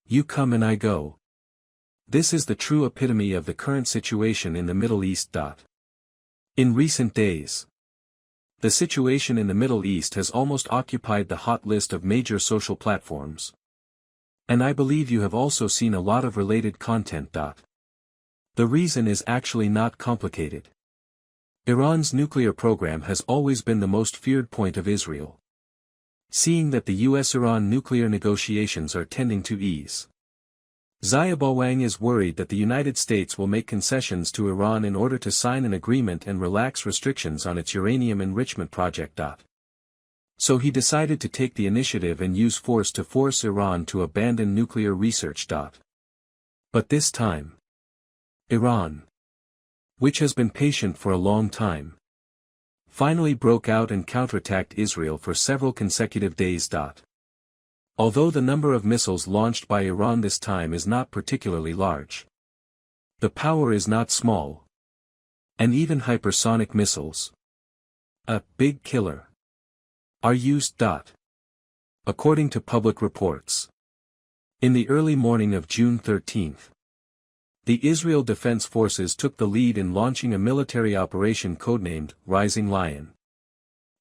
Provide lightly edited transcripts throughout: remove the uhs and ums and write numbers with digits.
You come and I go. This is the true epitome of the current situation in the Middle East. In recent days, the situation in the Middle East has almost occupied the hot list of major social platforms. And I believe you have also seen a lot of related content. The reason is actually not complicated. Iran's nuclear program has always been the most feared point of Israel. Seeing that the US-Iran nuclear negotiations are tending to ease, Zayabawang is worried that the United States will make concessions to Iran in order to sign an agreement and relax restrictions on its uranium enrichment project. So he decided to take the initiative and use force to force Iran to abandon nuclear research. But this time, Iran, which has been patient for a long time, finally broke out and counterattacked Israel for several consecutive days. Although the number of missiles launched by Iran this time is not particularly large, the power is not small. And even hypersonic missiles, a big killer, are used. According to public reports, in the early morning of June 13, the Israel Defense Forces took the lead in launching a military operation codenamed Rising Lion,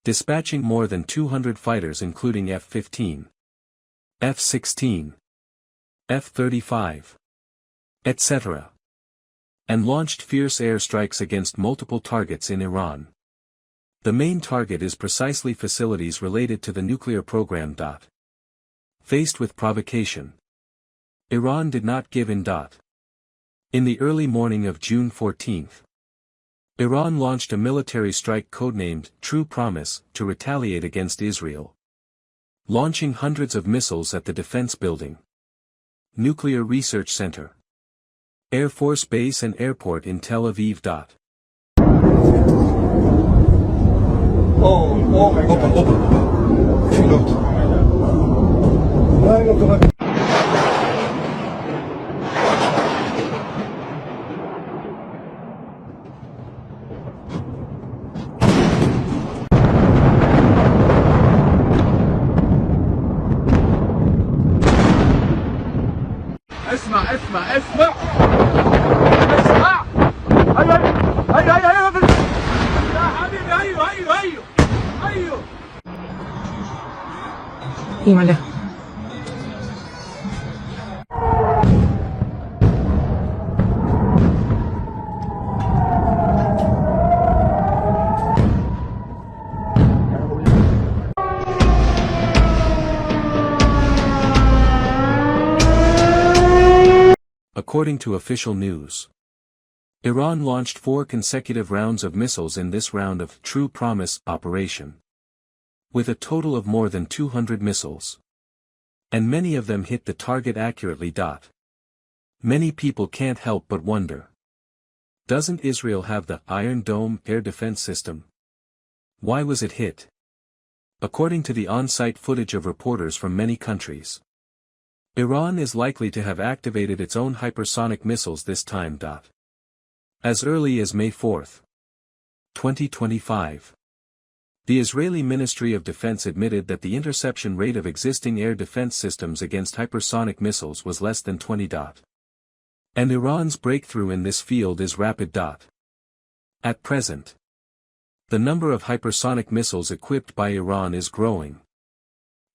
dispatching more than 200 fighters including F-15, F-16, F-35, etc., and launched fierce airstrikes against multiple targets in Iran. The main target is precisely facilities related to the nuclear program. Faced with provocation, Iran did not give in. In the early morning of June 14, Iran launched a military strike codenamed True Promise to retaliate against Israel, launching hundreds of missiles at the defense building, nuclear research center, Air Force Base and airport in Tel Aviv. Oh my God. اسمع اسمع اسمع اسمع ايوه ايوه ايوه ايوه يا حبيبي ايوه ايوه ايوه ايوه ايوه According to official news, Iran launched 4 consecutive rounds of missiles in this round of True Promise operation, with a total of more than 200 missiles. And many of them hit the target accurately. Many people can't help but wonder, doesn't Israel have the Iron Dome air defense system? Why was it hit? According to the on-site footage of reporters from many countries, Iran is likely to have activated its own hypersonic missiles this time. As early as May 4, 2025, the Israeli Ministry of Defense admitted that the interception rate of existing air defense systems against hypersonic missiles was less than 20. And Iran's breakthrough in this field is rapid. At present, the number of hypersonic missiles equipped by Iran is growing.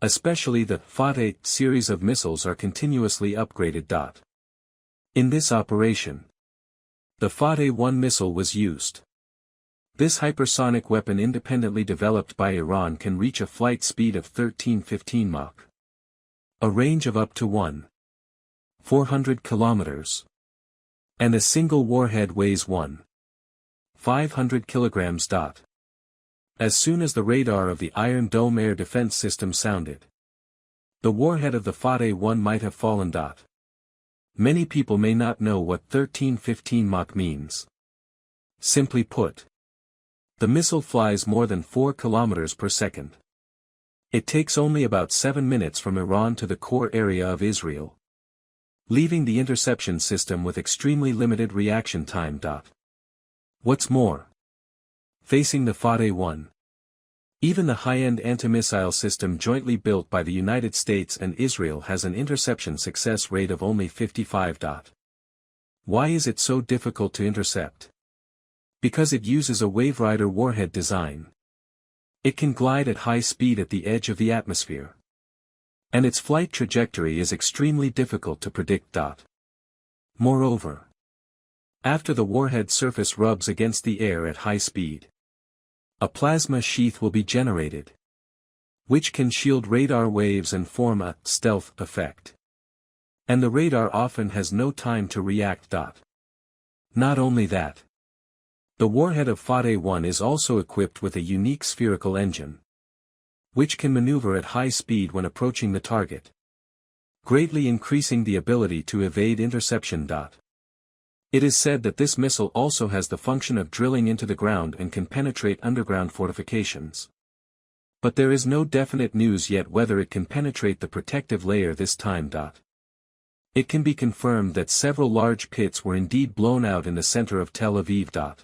Especially the Fateh series of missiles are continuously upgraded. In this operation, the Fateh 1 missile was used. This hypersonic weapon independently developed by Iran can reach a flight speed of 1315 Mach, a range of up to 1,400 kilometers, and a single warhead weighs 1,500 kilograms. As soon as the radar of the Iron Dome air defense system sounded, the warhead of the Fateh 1 might have fallen. Many people may not know what 1315 Mach means. Simply put, the missile flies more than 4 kilometers per second. It takes only about 7 minutes from Iran to the core area of Israel, leaving the interception system with extremely limited reaction time. What's more, facing the Fateh 1, Even the high-end anti-missile system jointly built by the United States and Israel has an interception success rate of only 55. Why is it so difficult to intercept? Because it uses a Waverider warhead design. It can glide at high speed at the edge of the atmosphere. And its flight trajectory is extremely difficult to predict. Moreover, after the warhead surface rubs against the air at high speed, a plasma sheath will be generated, which can shield radar waves and form a stealth effect. And the radar often has no time to react. Not only that, the warhead of Fateh-1 is also equipped with a unique spherical engine, which can maneuver at high speed when approaching the target, greatly increasing the ability to evade interception. It is said that this missile also has the function of drilling into the ground and can penetrate underground fortifications. But there is no definite news yet whether it can penetrate the protective layer this time. It can be confirmed that several large pits were indeed blown out in the center of Tel Aviv.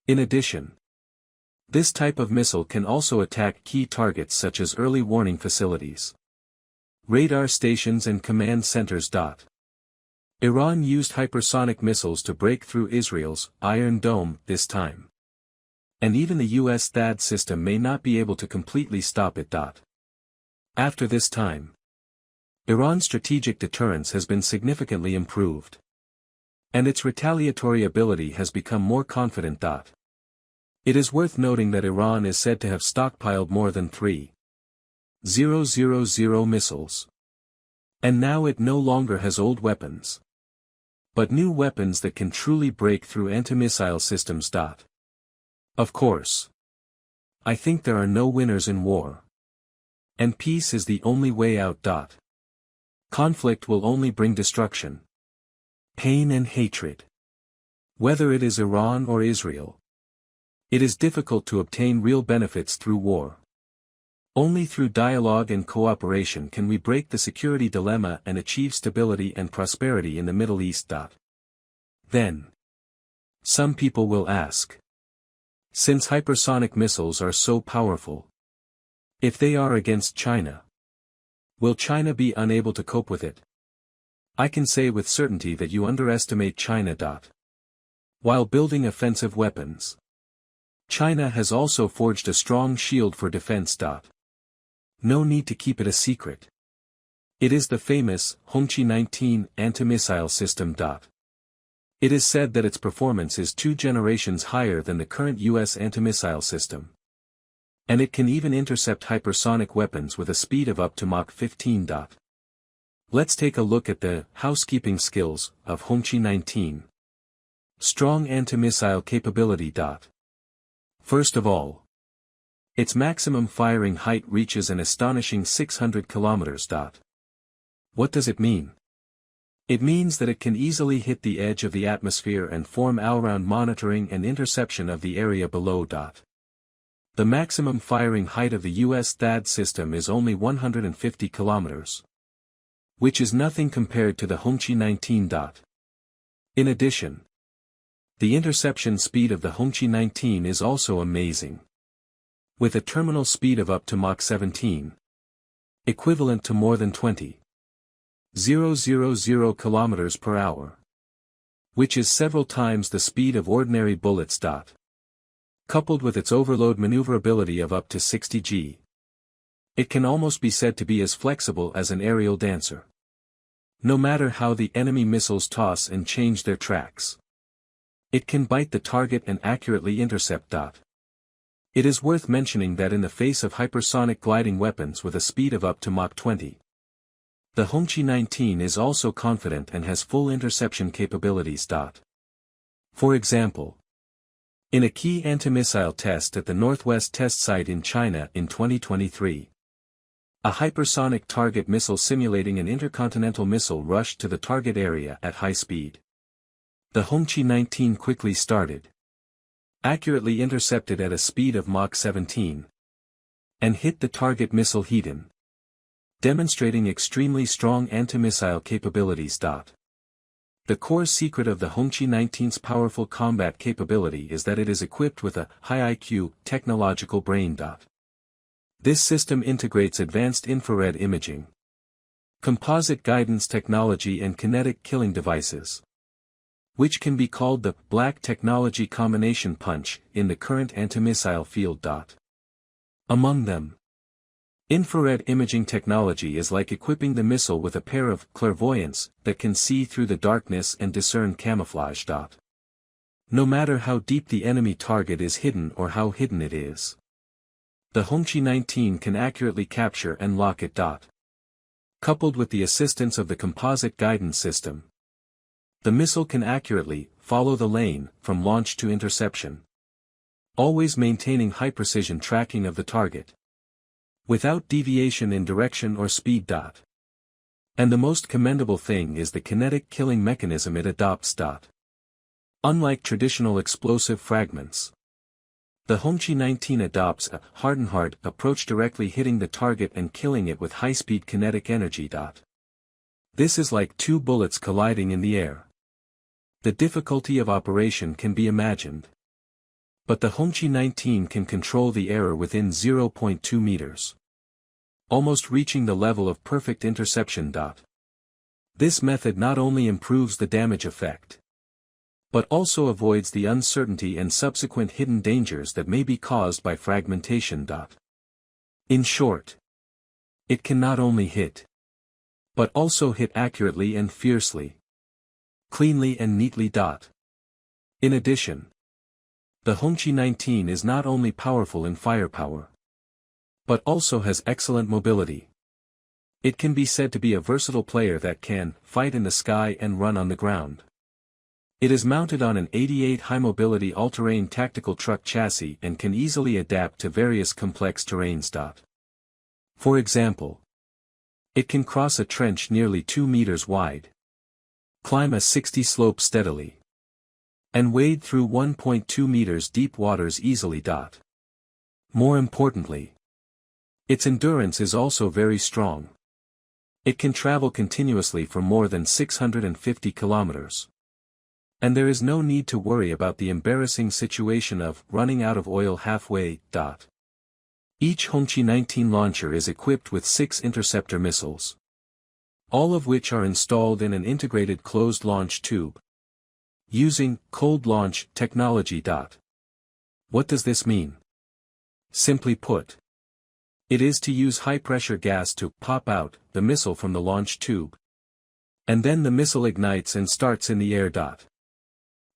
In addition, this type of missile can also attack key targets such as early warning facilities, radar stations and command centers. Iran used hypersonic missiles to break through Israel's Iron Dome this time. And even the US THAAD system may not be able to completely stop it. After this time, Iran's strategic deterrence has been significantly improved. And its retaliatory ability has become more confident. It is worth noting that Iran is said to have stockpiled more than 3,000 missiles. And now it no longer has old weapons, but new weapons that can truly break through anti-missile systems. Of course, I think there are no winners in war. And peace is the only way out. Conflict will only bring destruction, pain and hatred. Whether it is Iran or Israel, it is difficult to obtain real benefits through war. Only through dialogue and cooperation can we break the security dilemma and achieve stability and prosperity in the Middle East. Then, some people will ask, since hypersonic missiles are so powerful, if they are against China, will China be unable to cope with it? I can say with certainty that you underestimate China. While building offensive weapons, China has also forged a strong shield for defense. No need to keep it a secret. It is the famous Hongqi-19 anti-missile system. It is said that its performance is 2 generations higher than the current US anti-missile system. And it can even intercept hypersonic weapons with a speed of up to Mach 15. Let's take a look at the housekeeping skills of Hongqi-19. Strong anti-missile capability. First of all, its maximum firing height reaches an astonishing 600 kilometers. What does it mean? It means that it can easily hit the edge of the atmosphere and form all-round monitoring and interception of the area below. The maximum firing height of the US THAAD system is only 150 kilometers, which is nothing compared to the Hongqi-19. In addition, the interception speed of the Hongqi-19 is also amazing, with a terminal speed of up to Mach 17, equivalent to more than 20,000 kilometers per hour, which is several times the speed of ordinary bullets. Coupled with its overload maneuverability of up to 60 g, it can almost be said to be as flexible as an aerial dancer. No matter how the enemy missiles toss and change their tracks, it can bite the target and accurately intercept. It is worth mentioning that in the face of hypersonic gliding weapons with a speed of up to Mach 20, the Hongqi-19 is also confident and has full interception capabilities. For example, in a key anti-missile test at the Northwest Test Site in China in 2023, a hypersonic target missile simulating an intercontinental missile rushed to the target area at high speed. The Hongqi-19 quickly started, accurately intercepted at a speed of Mach 17, and hit the target missile head-on, demonstrating extremely strong anti-missile capabilities. The core secret of the Hongqi-19's powerful combat capability is that it is equipped with a high IQ technological brain. This system integrates advanced infrared imaging, composite guidance technology and kinetic killing devices, which can be called the black technology combination punch in the current anti-missile field. Among them, infrared imaging technology is like equipping the missile with a pair of clairvoyants that can see through the darkness and discern camouflage. No matter how deep the enemy target is hidden or how hidden it is, the Hongqi 19 can accurately capture and lock it. Coupled with the assistance of the composite guidance system, the missile can accurately follow the lane from launch to interception, always maintaining high precision tracking of the target, without deviation in direction or speed. And the most commendable thing is the kinetic killing mechanism it adopts. Unlike traditional explosive fragments, the Hongqi 19 adopts a hard approach, directly hitting the target and killing it with high-speed kinetic energy. This is like two bullets colliding in the air. The difficulty of operation can be imagined. But the Hongqi 19 can control the error within 0.2 meters, almost reaching the level of perfect interception. This method not only improves the damage effect, but also avoids the uncertainty and subsequent hidden dangers that may be caused by fragmentation. In short, it can not only hit, but also hit accurately and fiercely, cleanly and neatly. In addition, the Hongqi 19 is not only powerful in firepower, but also has excellent mobility. It can be said to be a versatile player that can fight in the sky and run on the ground. It is mounted on an 88 high-mobility all-terrain tactical truck chassis and can easily adapt to various complex terrains. For example, it can cross a trench nearly 2 meters wide, climb a 60 slope steadily, and wade through 1.2 meters deep waters easily. More importantly, its endurance is also very strong. It can travel continuously for more than 650 kilometers. And there is no need to worry about the embarrassing situation of running out of oil halfway. Each Hongqi 19 launcher is equipped with 6 interceptor missiles, all of which are installed in an integrated closed launch tube, using cold launch technology. What does this mean? Simply put, it is to use high-pressure gas to pop out the missile from the launch tube, and then the missile ignites and starts in the air.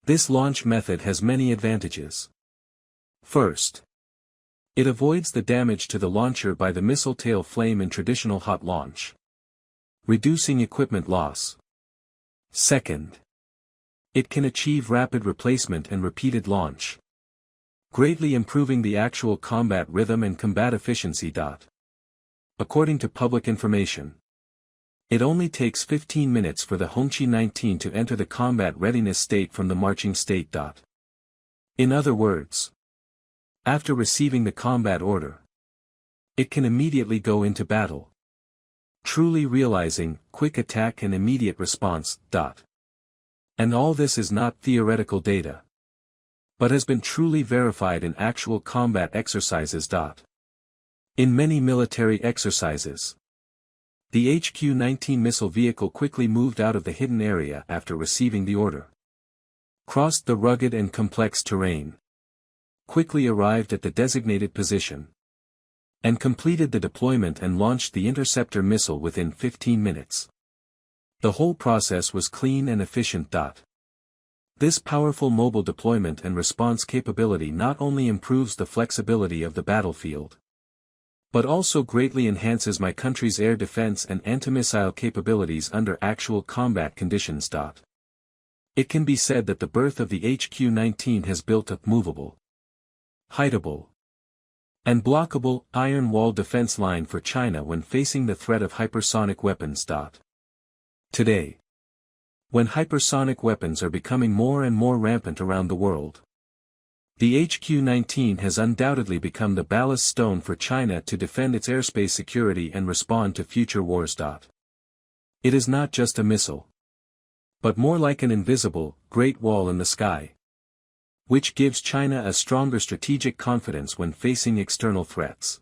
This launch method has many advantages. First, it avoids the damage to the launcher by the missile tail flame in traditional hot launch, reducing equipment loss. Second, it can achieve rapid replacement and repeated launch, greatly improving the actual combat rhythm and combat efficiency. According to public information, it only takes 15 minutes for the Hongqi 19 to enter the combat readiness state from the marching state. In other words, after receiving the combat order, it can immediately go into battle, truly realizing quick attack and immediate response. And all this is not theoretical data, but has been truly verified in actual combat exercises. In many military exercises, the HQ-19 missile vehicle quickly moved out of the hidden area after receiving the order, crossed the rugged and complex terrain, quickly arrived at the designated position, and completed the deployment and launched the interceptor missile within 15 minutes. The whole process was clean and efficient. This powerful mobile deployment and response capability not only improves the flexibility of the battlefield, but also greatly enhances my country's air defense and anti-missile capabilities under actual combat conditions. It can be said that the birth of the HQ-19 has built a movable, hideable, and blockable iron wall defense line for China when facing the threat of hypersonic weapons. Today, when hypersonic weapons are becoming more and more rampant around the world, the HQ-19 has undoubtedly become the ballast stone for China to defend its airspace security and respond to future wars. It is not just a missile, but more like an invisible, great wall in the sky, which gives China a stronger strategic confidence when facing external threats.